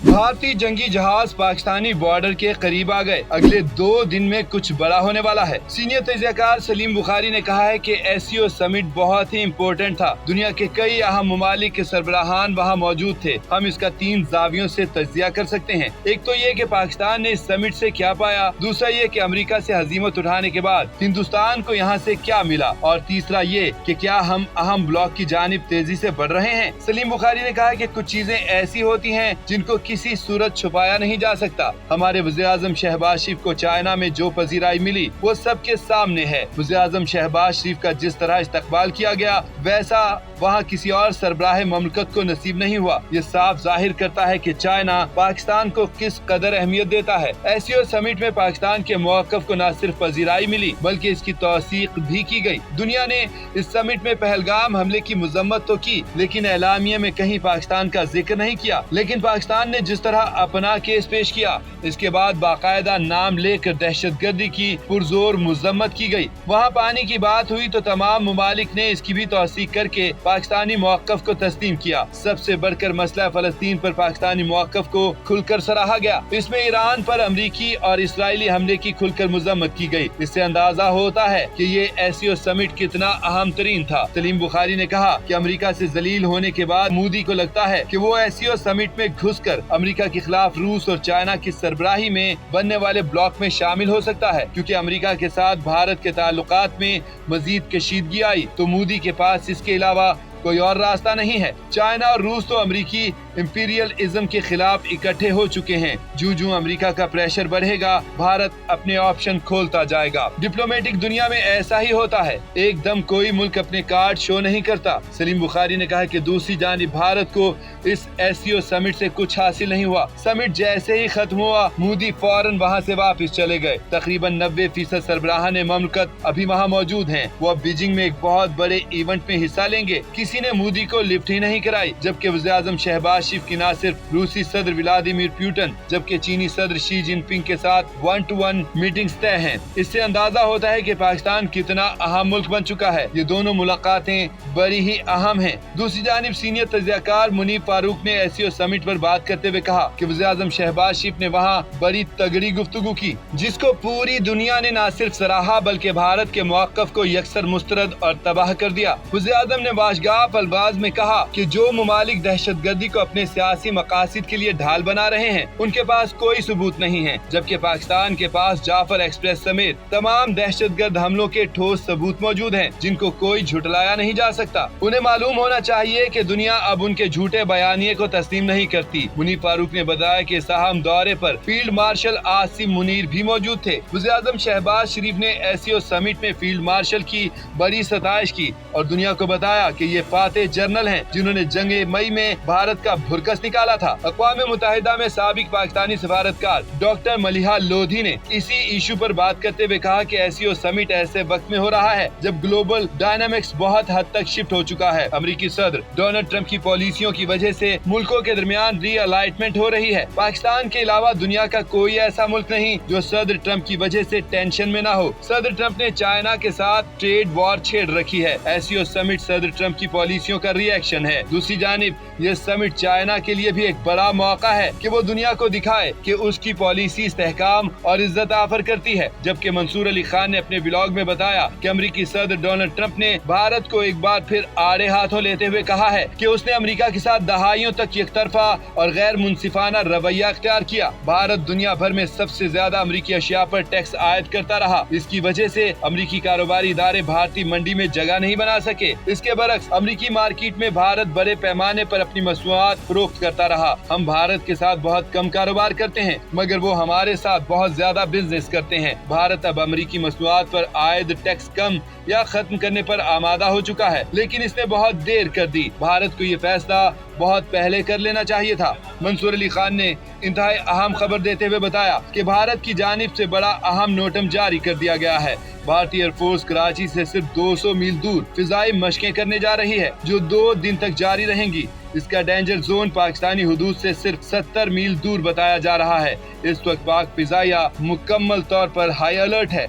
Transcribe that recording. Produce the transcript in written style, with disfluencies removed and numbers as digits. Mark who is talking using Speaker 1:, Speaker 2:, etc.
Speaker 1: भारतीय जंगी जहाज पाकिस्तानी बॉर्डर के करीब आ गए। अगले 2 दिन में कुछ बड़ा होने वाला है। सीनियर तज्ज़ियाकार सलीम बुखारी ने कहा है कि SCO समिट बहुत ही इम्पोर्टेंट था। दुनिया के कई अहम ममालिक के सरबराहान वहाँ मौजूद थे। हम इसका 3 जावियों से तज्ज़िया कर सकते हैं। एक तो ये कि पाकिस्तान ने इस समिट से क्या पाया, दूसरा ये कि अमेरिका से हजीमत उठाने के बाद हिंदुस्तान को यहाँ से क्या मिला, और तीसरा ये कि क्या हम अहम ब्लॉक की जानिब तेजी से बढ़ रहे हैं। सलीम बुखारी ने कहा कि कुछ चीजें ऐसी होती हैं जिनको किसी सूरत छुपाया नहीं जा सकता। हमारे वज़ीर-ए-आज़म शहबाज शरीफ को चाइना में जो पजीराई मिली वो सबके सामने है। वज़ीर-ए-आज़म शहबाज शरीफ का जिस तरह इस्तकबाल किया गया वैसा वहाँ किसी और सरबराह ममलकत को नसीब नहीं हुआ। ये साफ जाहिर करता है कि चाइना पाकिस्तान को किस कदर अहमियत देता है। SCO समिट में पाकिस्तान के मौक़िफ़ को न सिर्फ पजीराई मिली बल्कि इसकी तौसीक भी की गई। दुनिया ने इस समिट में पहलगाम हमले की मजम्मत तो की, लेकिन एलामिया में कहीं पाकिस्तान का जिक्र नहीं किया। लेकिन पाकिस्तान ने जिस तरह अपना केस पेश किया, इसके बाद बाकायदा नाम लेकर दहशतगर्दी की पुरजोर मजम्मत की गई। वहाँ पानी की बात हुई तो तमाम ममालिक ने इसकी भी तौसीक करके पाकिस्तानी मौक़िफ़ को तस्लीम किया। सबसे बढ़कर मसला फ़लस्तीन पर पाकिस्तानी मौक़िफ़ को खुलकर सराहा गया। इसमें ईरान पर अमरीकी और इसराइली हमले की खुलकर मजम्मत की गई। इससे अंदाजा होता है कि ये SCO समिट कितना अहम तरीन था। सलीम बुखारी ने कहा कि अमेरिका से जलील होने के बाद मोदी को लगता है कि वो SCO समिट में घुसकर अमेरिका के खिलाफ रूस और चाइना की सरबराही में बनने वाले ब्लॉक में शामिल हो सकता है। क्योंकि अमेरिका के साथ भारत के ताल्लुकात में मजीद कशीदगी आई तो मोदी के पास इसके अलावा कोई और रास्ता नहीं है। चाइना और रूस तो अमरीकी इंपीरियलिज्म के खिलाफ इकट्ठे हो चुके हैं। जो अमेरिका का प्रेशर बढ़ेगा भारत अपने ऑप्शन खोलता जाएगा। डिप्लोमेटिक दुनिया में ऐसा ही होता है, एकदम कोई मुल्क अपने कार्ड शो नहीं करता। सलीम बुखारी ने कहा कि दूसरी जानिब भारत को इस SCO समिट से कुछ हासिल नहीं हुआ। समिट जैसे ही खत्म हुआ मोदी फौरन वहाँ से वापस चले गए। तकरीबन 90% सरबराहान ममलकत अभी वहाँ मौजूद हैं। वो अब बीजिंग में एक बहुत बड़े इवेंट में हिस्सा लेंगे। किसी ने मोदी को लिफ्ट ही नहीं कराई, जबकि वज़ीर-ए-आज़म शहबाज शरीफ की न सिर्फ रूसी सदर व्लादिमीर पुतिन जबकि चीनी सदर शी जिनपिंग के साथ 1-to-1 मीटिंग्स तय हैं। इससे अंदाजा होता है कि पाकिस्तान कितना अहम मुल्क बन चुका है। ये दोनों मुलाकातें बड़ी ही अहम हैं। दूसरी जानिब सीनियर तज्ज़ियाकार मुनीब फारूक ने SCO समिट पर बात करते हुए कहा कि वज़ीर-ए-आज़म शहबाज शरीफ ने वहाँ बड़ी तगड़ी गुफ्तगू की, जिसको पूरी दुनिया ने न सिर्फ सराहा बल्कि भारत के मौक़िफ़ को यकसर मुस्तरद और तबाह कर दिया। वज़ीर-ए-आज़म ने बाशगाह अल्फाज में कहा कि जो ममालिक दहशतगर्दी को अपने सियासी मकासद के लिए ढाल बना रहे हैं उनके पास कोई सबूत नहीं है, जबकि पाकिस्तान के पास जाफर एक्सप्रेस समेत तमाम दहशतगर्द हमलों के ठोस सबूत मौजूद हैं, जिनको कोई झुटलाया नहीं जा सकता। उन्हें मालूम होना चाहिए कि दुनिया अब उनके झूठे बयानिए को तस्लीम नहीं करती। मुनीब फारूक ने बताया कि इस अहम दौरे पर फील्ड मार्शल आसिम मुनीर भी मौजूद थे। वज़ीर-ए-आज़म शहबाज शरीफ ने SCO समिट में फील्ड मार्शल की बड़ी सताइश की और दुनिया को बताया कि ये फातेह जनरल हैं जिन्होंने जंगे मई में भारत का भुरकस निकाला था। अक़वाम मुत्तहिदा में साबिक पाकिस्तानी सफारतकार डॉक्टर मलिहा लोधी ने इसी इशू पर बात करते हुए कहा कि SCO समिट ऐसे वक्त में हो रहा है जब ग्लोबल डायनामिक्स बहुत हद तक शिफ्ट हो चुका है। अमेरिकी सदर डोनाल्ड ट्रंप की पॉलिसियों की वजह से मुल्कों के दरमियान रीअलाइनमेंट हो रही है। पाकिस्तान के अलावा दुनिया का कोई ऐसा मुल्क नहीं जो सदर ट्रंप की वजह से टेंशन में न हो। सदर ट्रंप ने चाइना के साथ ट्रेड वॉर छेड़ रखी है। SCO समिट सदर ट्रंप की पॉलिसियों का रिएक्शन है। दूसरी जानिब ये समिट चाइना के लिए भी एक बड़ा मौका है कि वो दुनिया को दिखाए कि उसकी पॉलिसी इस्तेहकाम और इज्जत आफर करती है। जबकि मंसूर अली खान ने अपने ब्लॉग में बताया कि अमेरिकी सदर डोनाल्ड ट्रंप ने भारत को एक बार फिर आड़े हाथों लेते हुए कहा है कि उसने अमेरिका के साथ दहाइयों तक एकतरफा और गैर मुनसिफाना रवैया अख्तियार किया। भारत दुनिया भर में सबसे ज्यादा अमेरिकी अशिया पर टैक्स आयद करता रहा। इसकी वजह से अमेरिकी कारोबारी इदारे भारतीय मंडी में जगह नहीं बना सके। इसके बरक्स अमेरिकी मार्केट में भारत बड़े पैमाने पर अपनी मसनूआत फरोख्त करता रहा। हम भारत के साथ बहुत कम कारोबार करते हैं मगर वो हमारे साथ बहुत ज्यादा बिजनेस करते हैं। भारत अब अमेरिकी मसनूआत पर आयद टैक्स कम या खत्म करने पर आमादा हो चुका है, लेकिन इसने बहुत देर कर दी। भारत को ये फैसला बहुत पहले कर लेना चाहिए था। मंसूर अली खान ने इंतहाई अहम खबर देते हुए बताया कि भारत की जानिब से बड़ा अहम नोटम जारी कर दिया गया है। भारतीय एयरफोर्स कराची से सिर्फ 200 मील दूर फिजाई मशकें करने जा रही है जो 2 दिन तक जारी रहेंगी। इसका डेंजर जोन पाकिस्तानी हुदूद से सिर्फ 70 मील दूर बताया जा रहा है। इस वक्त पाक फिजाइया मुकम्मल तौर पर हाई अलर्ट है।